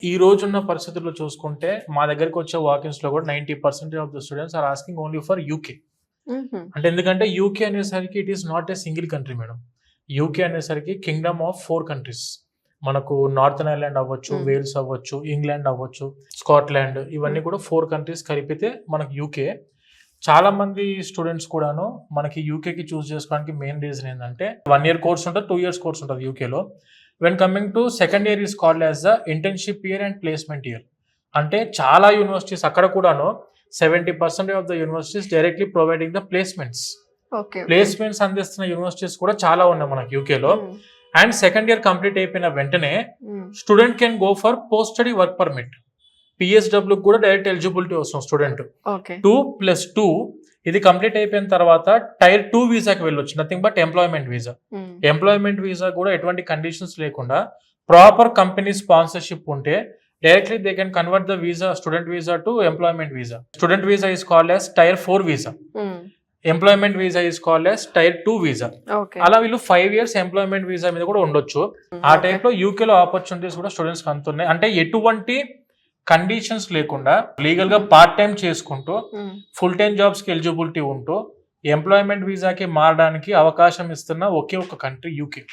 ఈ రోజున్న పరిస్థితుల్లో చూసుకుంటే మా దగ్గరికి వచ్చే వాకిన్స్ లో కూడా 90% of the students are asking only for UK. హుహు. అంటే ఎందుకంటే యూకే అనేసరికి it is not a single country madam. UK అనేసరికి కింగ్డమ్ ఆఫ్ 4 కంట్రీస్. మనకు నార్థన్ ఐర్లాండ్ అవ్వచ్చు, హ్మ్. వేల్స్ అవ్వచ్చు, ఇంగ్లాండ్ అవ్వచ్చు, స్కాట్లాండ్, ఇవన్నీ కూడా 4 కంట్రీస్ కలిపితే మనకు యూకే. చాలా మంది స్టూడెంట్స్ కూడాను మనకి యూకేకి చూస్ చేసుకోవడానికి మెయిన్ రీజన్ ఏంటంటే 1 year కోర్స్ ఉంటుంది, 2 years కోర్స్ ఉంటుంది యూకేలో. When coming to second year is called as the internship year and placement year. అంటే చాలా యూనివర్సిటీస్ అక్కడ కూడాను 70% of the universities directly providing the placements. Okay. Placements అందిస్తున్న యూనివర్సిటీస్ కూడా చాలా ఉన్నాయి మనకి యూకేలో. అండ్ సెకండ్ ఇయర్ కంప్లీట్ అయిపోయిన వెంటనే student can go for post study work permit. PSW కూడా డైరెక్ట్ ఎలిజిబిలిటీ వస్తుంది స్టూడెంట్. ఓకే. 2+2 ఇది కంప్లీట్ అయిపోయిన తర్వాత టైర్ 2 వీసాకి వెళ్ళొచ్చు, nothing but employment visa. Employment visa కూడా ఎటువంటి కండిషన్స్ లేకుండా ప్రాపర్ కంపెనీ స్పాన్సర్షిప్ ఉంటే directly they can convert the visa, student visa to employment visa. Student visa is called as tier 4 visa. Employment visa is called as tier 2 visa. Okay. అలా వీళ్ళు 5 years employment visa మీద కూడా ఉండొచ్చు. ఆ type లో యూకేలో opportunities కూడా students కి అందుతున్నాయి. అంటే ఎటువంటి కండిషన్స్ లేకుండా లీగల్ గా పార్ట్ టైం చేసుకుంటూ ఫుల్ టైం జాబ్స్ కి ఎలిజిబిలిటీ ఉంటూ ఎంప్లాయ్మెంట్ వీసాకి మారడానికి అవకాశం ఇస్తున్న ఒకే ఒక కంట్రీ యూకే.